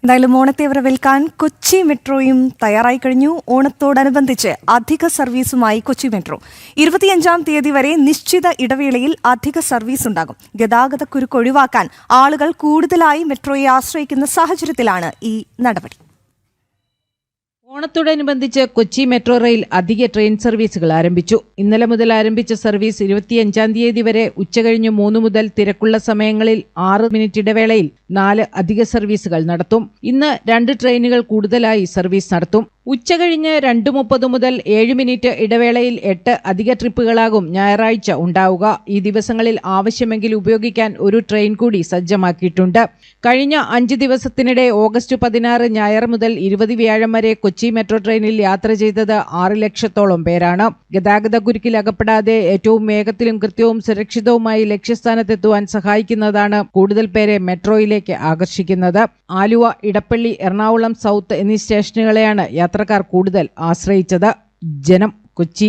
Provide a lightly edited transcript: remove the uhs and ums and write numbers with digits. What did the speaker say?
എന്തായാലും ഓണത്തെ വരവേൽക്കാൻ കൊച്ചി മെട്രോയും തയ്യാറായി കഴിഞ്ഞു. ഓണത്തോടനുബന്ധിച്ച് അധിക സർവീസുമായി കൊച്ചി മെട്രോ 25-ാം തീയതി വരെ നിശ്ചിത ഇടവേളയിൽ അധിക സർവീസ് ഉണ്ടാകും. ഗതാഗതക്കുരുക്ക് ഒഴിവാക്കാൻ ആളുകൾ കൂടുതലായി മെട്രോയെ ആശ്രയിക്കുന്ന സാഹചര്യത്തിലാണ് ഈ നടപടി. ഓണത്തോടനുബന്ധിച്ച് കൊച്ചി മെട്രോ റെയിൽ അധിക ട്രെയിൻ സർവീസുകൾ ആരംഭിച്ചു. ഇന്നലെ മുതൽ ആരംഭിച്ച സർവീസ് 25-ാം തീയതി വരെ ഉച്ചകഴിഞ്ഞ് 3 മുതൽ തിരക്കുള്ള സമയങ്ങളിൽ 6 മിനിറ്റ് ഇടവേളയിൽ 4 അധിക സർവീസുകൾ നടത്തും. ഇന്ന് 2 ട്രെയിനുകൾ കൂടുതലായി സർവീസ് നടത്തും. ഉച്ചകഴിഞ്ഞ് 2:30 മുതൽ 7 മിനിറ്റ് ഇടവേളയിൽ 8 അധിക ട്രിപ്പുകളാകും ഞായറാഴ്ച ഉണ്ടാവുക. ഈ ദിവസങ്ങളിൽ ആവശ്യമെങ്കിൽ ഉപയോഗിക്കാൻ ഒരു ട്രെയിൻ കൂടി സജ്ജമാക്കിയിട്ടുണ്ട്. കഴിഞ്ഞ 5 ദിവസത്തിനിടെ ഓഗസ്റ്റ് 16 ഞായർ മുതൽ 20 വ്യാഴം വരെ കൊച്ചി മെട്രോ ട്രെയിനിൽ യാത്ര ചെയ്തത് 6 ലക്ഷത്തോളം പേരാണ്. ഗതാഗതക്കുരുക്കിൽ അകപ്പെടാതെ ഏറ്റവും വേഗത്തിലും കൃത്യവും സുരക്ഷിതവുമായി ലക്ഷ്യസ്ഥാനത്തെത്തുവാൻ സഹായിക്കുന്നതാണ് കൂടുതൽ പേരെ മെട്രോയിലേക്ക് ആകർഷിക്കുന്നത്. ആലുവ, ഇടപ്പള്ളി, എറണാകുളം സൗത്ത് എന്നീ സ്റ്റേഷനുകളെയാണ് യാത്രക്കാർ കൂടുതൽ ആശ്രയിച്ചത്. ജനം, കൊച്ചി.